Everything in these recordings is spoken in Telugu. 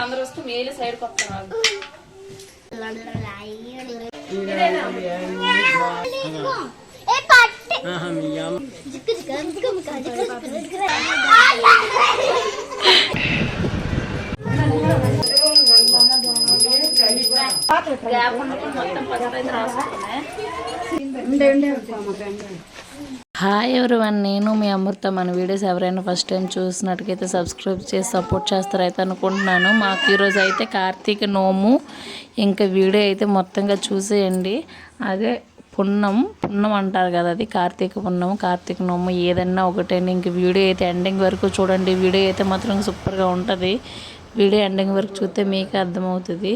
అందరూ వస్తే మేలు సైడ్ కొత్తాను హాయ్ ఎవరివన్, నేను మీ అమృత. మన వీడియోస్ ఎవరైనా ఫస్ట్ టైం చూసినట్టుకైతే సబ్స్క్రైబ్ చేసి సపోర్ట్ చేస్తారైతే అనుకుంటున్నాను. మాకు ఈరోజు అయితే కార్తీక నోము, ఇంకా వీడియో అయితే మొత్తంగా చూసేయండి. అదే పున్నం అంటారు కదా, అది కార్తీక పున్నం, కార్తీక నోము ఏదన్నా ఒకటండి. ఇంక వీడియో అయితే ఎండింగ్ వరకు చూడండి. వీడియో అయితే మాత్రం సూపర్గా ఉంటుంది. వీడియో ఎండింగ్ వరకు చూస్తే మీకే అర్థమవుతుంది.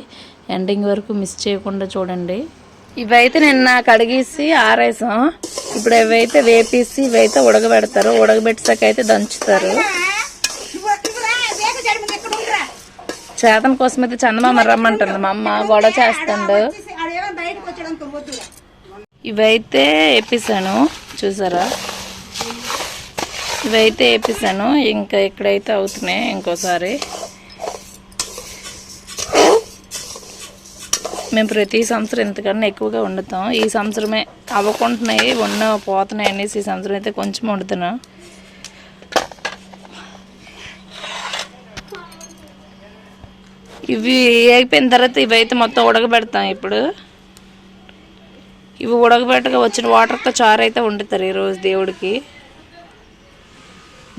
ఎండింగ్ వరకు మిస్ చేయకుండా చూడండి. ఇవైతే నిన్న కడిగేసి ఆరేసాం. ఇప్పుడు ఇవైతే వేపేసి ఇవైతే ఉడకబెడతారు. ఉడకబెట్టాక అయితే దంచుతారు. చేతన కోసం అయితే చందమామ రమ్మంటుంది మా అమ్మ, గొడవ చేస్తాడు. ఇవైతే వేపేసాను, చూసారా? ఇవైతే వేపేసాను. ఇంకా ఇక్కడైతే అవుతున్నాయి. ఇంకోసారి మేము ప్రతి సంవత్సరం ఇంతకన్నా ఎక్కువగా వండుతాం. ఈ సంవత్సరమే అవ్వకుంటున్నాయి, పోతున్నాయి అనేసి ఈ సంవత్సరం అయితే కొంచెం వండుతున్నాం. ఇవి అయిపోయిన తర్వాత ఇవైతే మొత్తం ఉడకబెడతాం. ఇప్పుడు ఇవి ఉడకబెట్టగా వచ్చిన వాటర్తో చారు అయితే వండుతారు ఈరోజు దేవుడికి.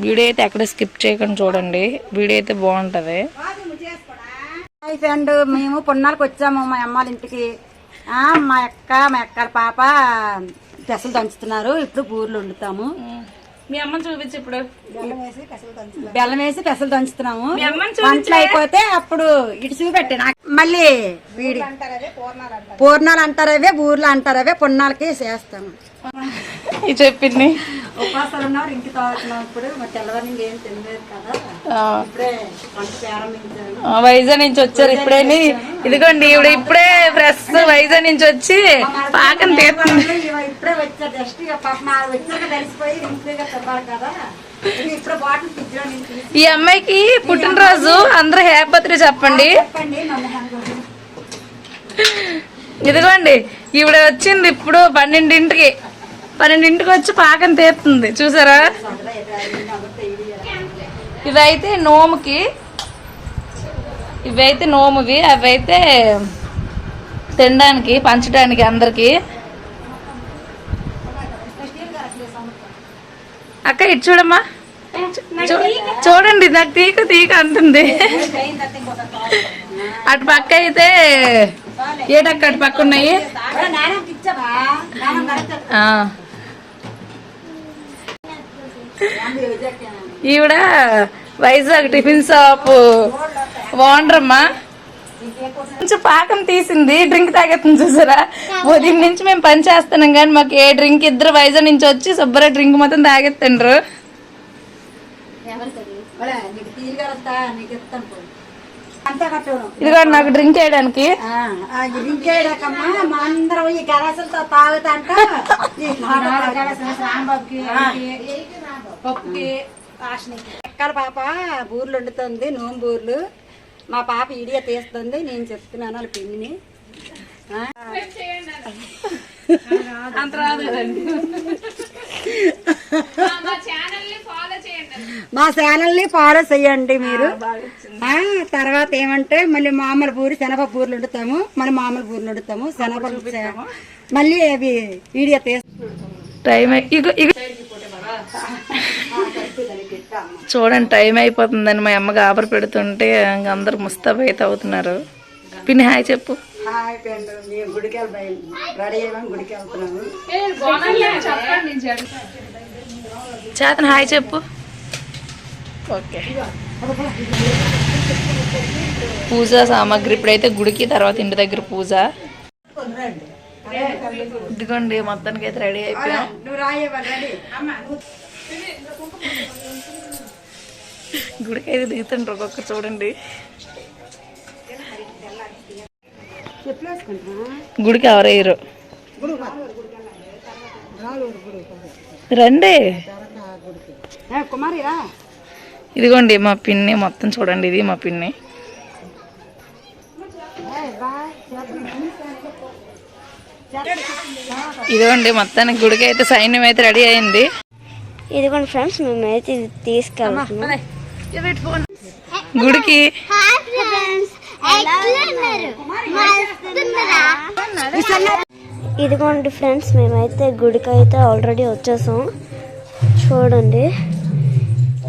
వీడియో అయితే ఎక్కడ స్కిప్ చేయకుండా చూడండి. వీడియో అయితే బాగుంటుంది. ఫ్రెండ్, మేము పున్నాలకు వచ్చాము మా అమ్మాళ్ళ ఇంటికి. మా అక్కల పాప పెసలు దంచుతున్నారు. ఇప్పుడు బూర్లు వండుతాము. మీ అమ్మని చూపించి ఇప్పుడు బెల్లం వేసి పెసలు దంచుతున్నాము. వంటలు అయిపోతే అప్పుడు ఇటు చూపెట్టాను. మళ్ళీ వీడి పూర్ణాలు అంటారవే, బూర్లు అంటారవే, పున్నాలకి చేస్తాము. చెప్పింది ఉపాసాలు ఉన్నారు, ఇంటికి తాగుతున్నాం. ఇప్పుడు మా తెల్లవారి ఏం తినలేదు కదా, ఇప్పుడే వంట ప్రారంభించాను. వైజాగ్ నుంచి వచ్చారు ఇప్పుడే. ఇదిగోండి ఇప్పుడే ఫ్రెష్ వైజాగ్ నుంచి వచ్చి పాకం తీస్తుంది. ఇప్పుడే వచ్చారు. జస్ట్ వచ్చాక తెలిసిపోయి ఇంటిగా చెప్పాలి కదా. ఇప్పుడు బాటిల్ ఫ్రిడ్జ్. ఈ అమ్మాయికి పుట్టినరోజు, అందరూ హ్యాపీ బర్త్డే చెప్పండి. ఇదిగోండి ఈవిడ వచ్చింది ఇప్పుడు 12ంటికి వచ్చి పాకం తీస్తుంది, చూసారా? ఇవైతే నోముకి, ఇవైతే నోమువి, అవైతే తినడానికి పంచడానికి అందరికి. అక్క ఇటు చూడమ్మా, చూడండి నాకు తీక అంటుంది. అటు పక్క అయితే ఏటక్క అటు పక్క ఉన్నాయి. ఈవిడ వైజాగ్ టిఫిన్ షాప్ ఓనర్ అమ్మా. కొంచెం పాకం తీసింది, డ్రింక్ తాగేస్తుంది, చూసారా? ఉదయం నుంచి మేము పని చేస్తున్నాం కానీ మాకు ఏ డ్రింక్, ఇద్దరు వైజాగ్ నుంచి వచ్చి శుభ్ర డ్రింక్ మొత్తం తాగేస్తుండ్రు. ఇదిగో నాకు డ్రింక్ చేయడానికి. ఎక్కడ పాప బూర్లు వండుతుంది, నోము బూర్లు. మా పాప ఇడియా తీస్తుంది, నేను చెప్తున్నాను వాళ్ళ పిన్నిని. అంత రాదు. మా ఛానల్ని ఫాలో చేయండి మీరు. తర్వాత ఏమంటే మళ్ళీ మామూలు బూరి శనగ బూర్లు వండుతాము, మళ్ళీ మామూలు బూర్లు వండుతాము. శనగ మళ్ళీ అవి వీడియో చూడండి టైం అయిపోతుందని మా అమ్మ గాబరు పెడుతుంటే అందరు ముస్తాబు అయితే అవుతున్నారు. పిన్ని హాయ్ చెప్పు. గుడికి రెడీ అయ్యాము, గుడికి వెళ్తున్నాము. చేతన హాయ్ చెప్పు. ఓకే, పూజా సామాగ్రి ఇప్పుడైతే గుడికి, తర్వాత ఇంటి దగ్గర పూజ. ఇదిగోండి మొత్తానికి అయితే రెడీ అయిపోయాం. గుడికి అయితే దిగుతుండ్రు ఒక్కొక్కరు, చూడండి. గుడికి ఎవరయ్యారు రండి. ఇదిగోండి మా పిన్ని మొత్తం చూడండి. ఇది మా పిన్ని. ఇదిగోండి మొత్తానికి గుడికి అయితే సైన్యం అయితే రెడీ అయింది. ఇదిగోండి ఫ్రెండ్స్, మేమైతే ఇది తీసుకెళ్తున్నాం గుడికి. ఇదిగోండి ఫ్రెండ్స్, మేమైతే గుడికి అయితే ఆల్రెడీ వచ్చేసాం. చూడండి,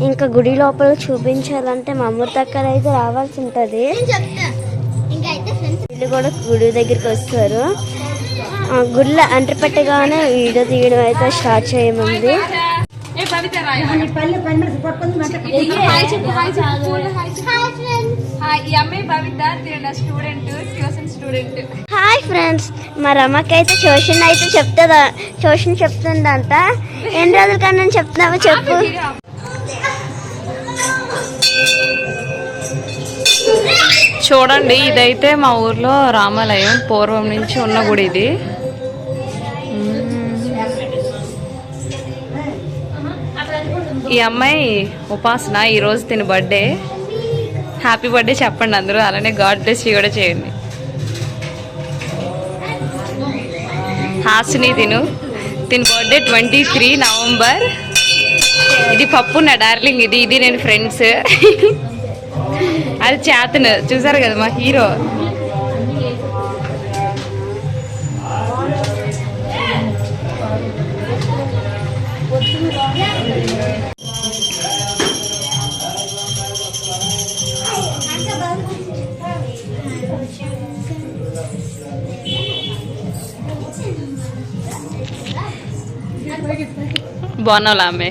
ఇంకా గుడి లోపల చూపించాలంటే మా అమృత అక్క అయితే రావాల్సి ఉంటుంది. వీళ్ళు కూడా గుడి దగ్గరికి వస్తారు. గుడిలో ఎంటర్ పెట్టగానే వీడియో తీయడం అయితే స్టార్ట్ చేయమంది. హాయ్ ఫ్రెండ్స్, మా రమ్మకి అయితే ట్యూషన్ అయితే చెప్తుందంట. ఎన్ని రోజుల కన్నా చెప్తున్నావో చెప్పు. చూడండి, ఇదైతే మా ఊర్లో రామాలయం పూర్వం నుంచి ఉన్న గుడి ఇది. ఈ అమ్మాయి ఉపాసన, ఈరోజు తిని బర్త్డే. హ్యాపీ బర్త్డే చెప్పండి అందరూ, అలానే గాడ్ బ్లెస్ యూ కూడా చేయండి. హాసిని తిని బర్త్డే 23 నవంబర్. ఇది పప్పు నా డార్లింగ్, ఇది నేను ఫ్రెండ్స్. అది చేతను చూసారు కదా మా హీరో. బాగున్నావులా ఆమె.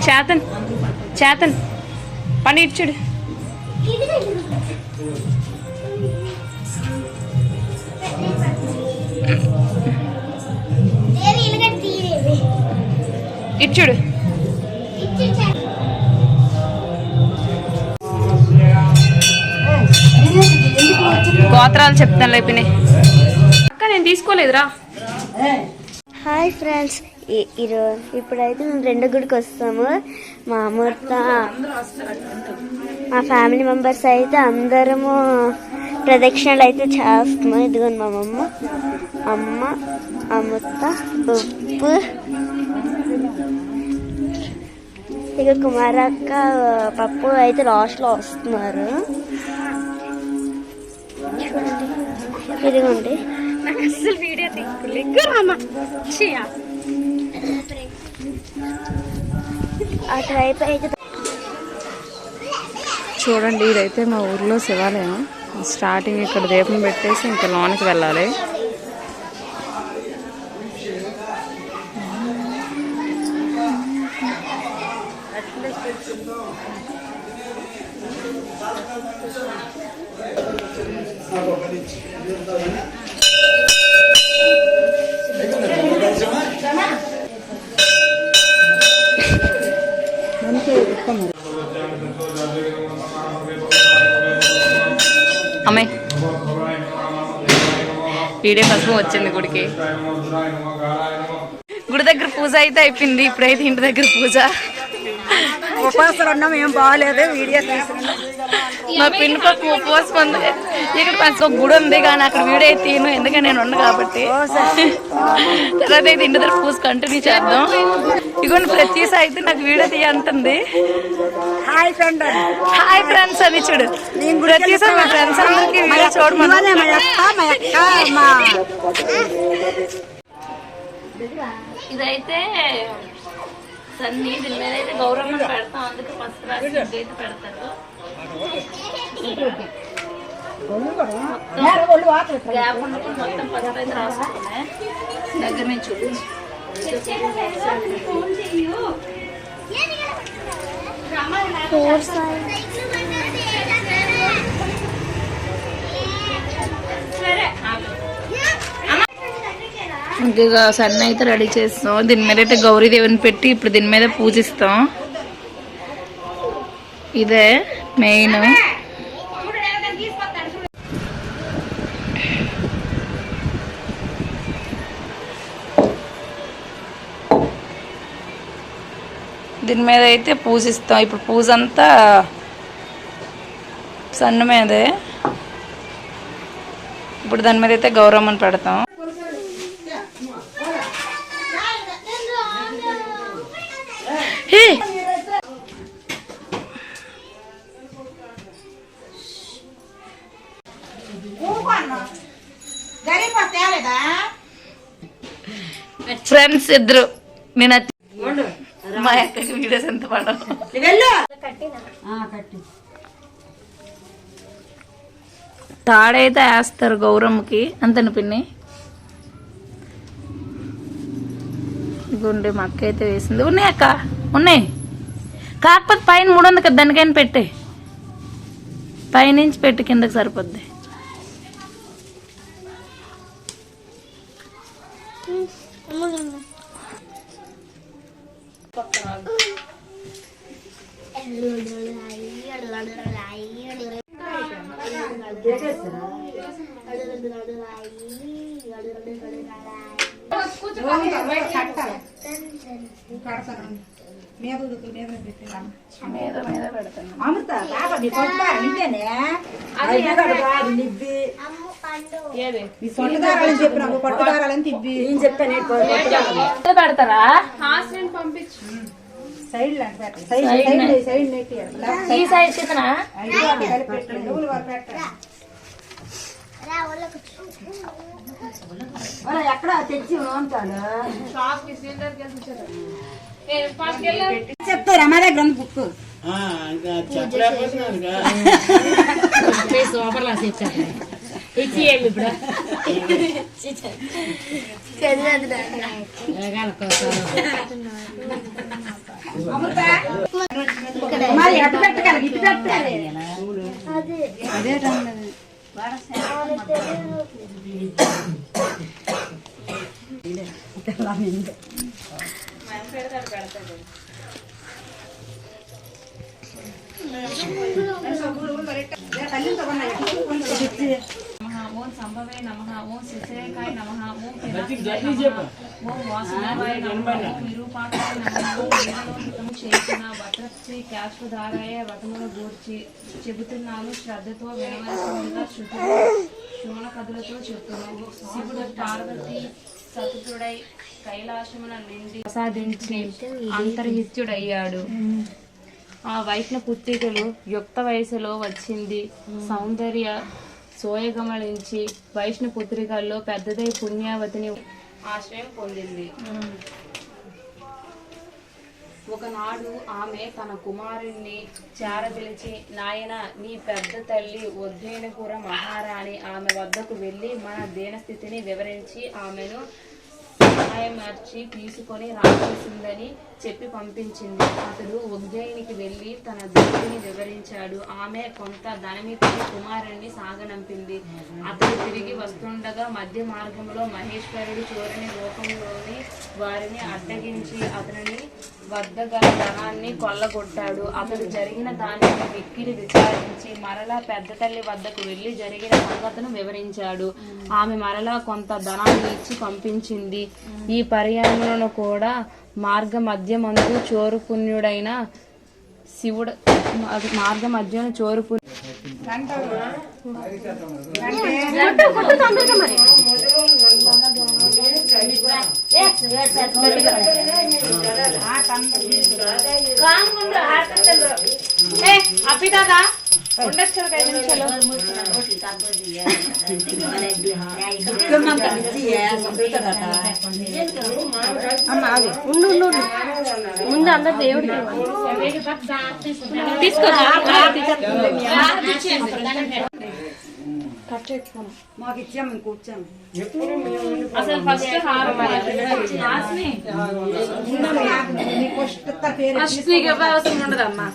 చేతన్ పని ఇచ్చుడు. ఇచ్చుడు. గోత్రాలు చెప్తాను లేపినాయి అక్క, నేను తీసుకోలేదురా. హాయ్ ఫ్రెండ్స్, ఇప్పుడైతే మేము రెండో గుడికి వస్తాము. మా అమృత, మా ఫ్యామిలీ మెంబర్స్ అయితే అందరము ప్రదక్షిణలు అయితే చేస్తున్నాం. ఇదిగోండి మా అమ్మ, అమృత, ఉప్పు, ఇక కుమారక్క, పప్పు అయితే లాస్ట్లో వస్తున్నారు. ఇదిగోండి. అటువైపు అయితే చూడండి, ఇదైతే మా ఊర్లో శివాలయం. స్టార్టింగ్ ఇక్కడ దీపం పెట్టేసి ఇంకా లోనికి వెళ్ళాలి. అమ్మాయి వీడియో పసుపు వచ్చింది గుడికి. గుడి దగ్గర పూజ అయితే అయిపోయింది. ఇప్పుడైతే ఇంటి దగ్గర పూజ. ఉపాసన ఉన్నాం, ఏం బాగాలేదు. వీడియో తీసుకున్నాం. మా పిండి పప్పు ఉపవాసం ఉంది. ఇక్కడ ఒక గుడి ఉంది కానీ అక్కడ వీడియో అయితే తీయను, ఎందుకంటే నేను ఉన్నాను కాబట్టి. తర్వాత అయితే ఇంటి దగ్గర పూజ కంటిన్యూ చేద్దాం. ఇదిగోండి, ప్రతిసారి అయితే నాకు వీడియో తీయ అంటుంది. హాయ్ ఫ్రెండ్స్ అని చూడు. ప్రతిసారి మా ఫ్రెండ్స్ అందరికి వీడియో చూడమని. ఇదైతే సన్ని, దీని మీద అయితే గౌరవం పెడతాం. అందుకే పసుపు రాసి అయితే పెడతారు. గ్యాప్ ఉన్నప్పుడు మొత్తం పసుపు అయితే రాసుకున్నాయి. దగ్గర నుంచి చూపించు. ఇంకా సన్న అయితే రెడీ చేస్తాం. దీని మీద అయితే గౌరీదేవిని పెట్టి ఇప్పుడు దీని మీద పూజిస్తాం. ఇదే మెయిన్. దీని మీద అయితే పూజిస్తాం. ఇప్పుడు పూజ అంతా సన్న మీదే ఇప్పుడు దాని మీద అయితే గౌరమ్మని పెడతాం. ఫ్రెండ్స్ ఇద్దరు నేను మా అక్కకి వీడియోస్ ఎంత పడవు. తాడైతే వేస్తారు గౌరమ్మకి అంతను పిన్ని. గుండె మా అక్క అయితే వేసింది. ఉన్నాయి అక్క ఉన్నాయి, కాకపోతే పైన 3 ఉంది కదా దానికైనా పెట్టే, పైనుంచి పెట్టి కిందకి సరిపోద్ది. పెడతారా ఈ సైడ్ కిందనా? ఎక్కడ తెచ్చి ఉంటాడు చెప్తారు అమ్మ దగ్గర ఉంది బుక్. మరి ఎటు పెట్టగలరు, ఇటు పెట్టాలి. అదే ఓం సంభవే నమః, ఓం శిశేకాయ నమః, ఓం పినాకాయ నమః, ఓం వాసుదేవాయ నమః, ఓం విరూపాకాయ నమః, ఓం వీరలోహితము చేసిన వటశ్రీ క్యాశ్వధారాయ వటమును గూర్చి చెబుతున్నాను. శ్రద్ధతో వినవలసిందిగా శృతులు శోణకథలతో చెప్తున్నాము. శివుడు పార్వతి సతుడై కైలాసమున నిండి ప్రసాదించి అంతర్హిత్యుడయ్యాడు. ఆ వైష్ణ పుత్రికలు యుక్త వయసులో వచ్చింది. సౌందర్య సోయగమలించి వైష్ణు పుత్రికల్లో పెద్దదై పుణ్యావతిని ఆశ్రయం పొందింది. ఒకనాడు ఆమె తన కుమారుణ్ణి చేరపిలిచి, నాయన నీ పెద్ద తల్లి ఉజ్జయినిపుర మహారాణి ఆమె వద్దకు వెళ్ళి మన దీనస్థితిని వివరించి ఆమెను సహాయమర్చి తీసుకొని రావాల్సిందని చెప్పి పంపించింది. అతడు ఉజ్జయినికి వెళ్ళి తన దుఃఖిని వివరించాడు. ఆమె కొంత ధనమిచ్చి కుమారుణ్ణి సాగనంపింది. అతడు తిరిగి వస్తుండగా మధ్య మార్గంలో మహేశ్వరుడు చూడని రూపంలోని వారిని అడ్డగించి అతనిని వద్ద గల ధనాన్ని కొల్లగొట్టాడు. అతడు జరిగిన దానిని వెక్కిరి విచారించి మరలా పెద్ద తల్లి వద్దకు వెళ్లి జరిగిన సంగతును వివరించాడు. ఆమె మరలా కొంత ధనాన్ని ఇచ్చి పంపించింది. ఈ పర్యాయంలో కూడా మార్గ మధ్యమందు చోరు పుణ్యుడైన శివుడు మార్గ మధ్యన చోరు అపిదాదా ఉండొచ్చు 5 నిమిషాలు. ముందు అందరు దేవుడు మాకు ఇచ్చాము కూర్చాము. అసలు ఫస్ట్ హారం ఫస్ట్ నీకు ఎవరు అవసరం ఉండదమ్మా.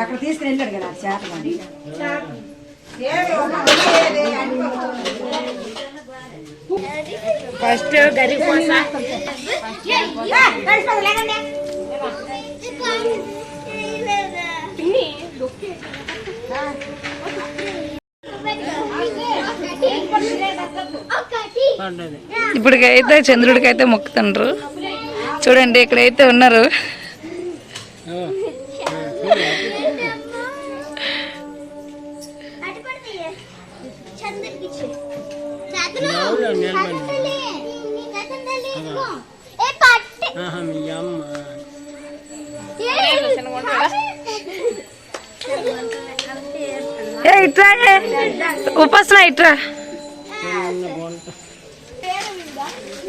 ఎక్కడ తీసుకుని వెళ్ళాడు కదా చేత ఫస్ట్ గరి పూస ఇప్పటికైతే చంద్రుడికైతే మొక్కుతుండ్రు. చూడండి ఇక్కడైతే ఉన్నారు. ఇట్రా ఉపాసన ఇట్రా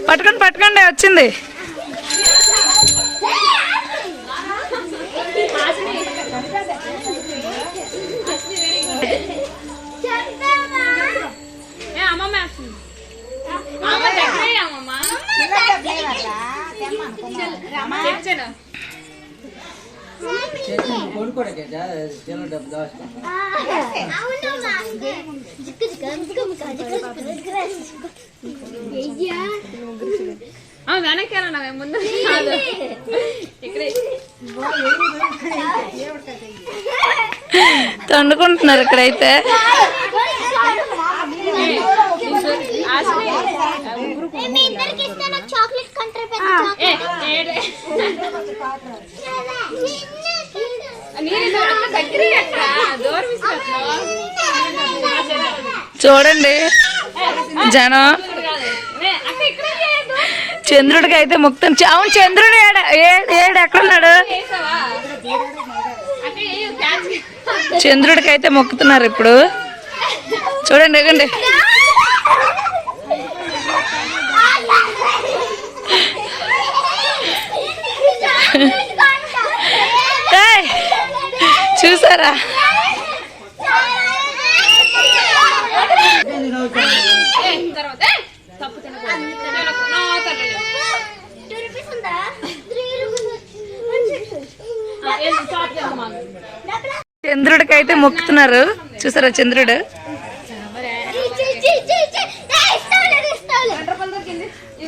పట్టుకోండి వచ్చింది. వెనక్కి ముందు తండుకుంటున్నారు ఇక్కడైతే. చూడండి జనం చంద్రుడికి అయితే మొక్కుతాను. అవును చంద్రుడు ఏడు ఎక్కడున్నాడు? చంద్రుడికి అయితే మొక్కుతున్నారు ఇప్పుడు. చూడండి ఎగండి. చూసారా చంద్రుడికి అయితే మొక్కుతున్నారు. చూసారా చంద్రుడు.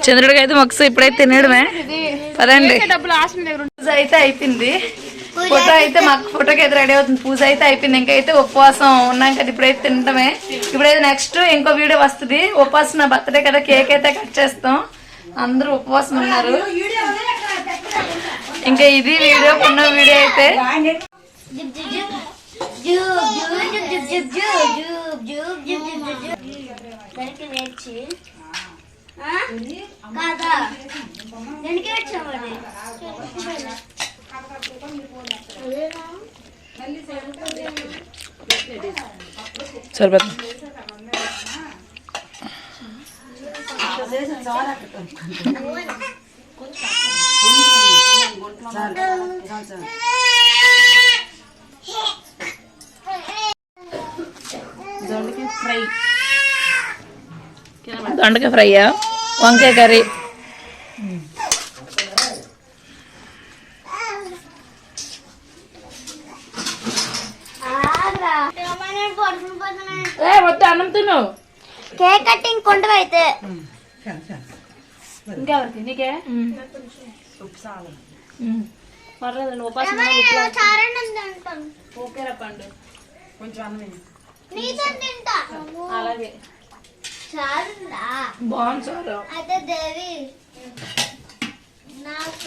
చంద్రుడికి అయితే మొక్కు ఇప్పుడైతే తినడమే. పదండి పూజ అయితే అయిపోయింది. ఫోటో అయితే మాకు ఫోటోకి అయితే రెడీ అవుతుంది. పూజ అయితే అయిపోయింది. ఇంకైతే ఉపవాసం ఉన్నాం కదా ఇప్పుడైతే తినడమే. ఇప్పుడైతే నెక్స్ట్ ఇంకో వీడియో వస్తుంది. ఉపవాసం నా బర్త్డే కదా కేక్ అయితే కట్ చేస్తాం. అందరూ ఉపవాసం ఉన్నారు. ఇంకా ఇది వీడియో ఉన్న వీడియో అయితే సరిపోతుంది. దొండకాయ ఫ్రైయా, వంకాయ కర్రీ, వద్దు అన్నం తిను. కేక్ కటింగ్ కొండ అయితే ఇంకెవరికి నీకే పర్లేదు. ఉపాసం ఓకేరా పండు అలాగే బాగుంది సార్. అయితే దేవి నాకు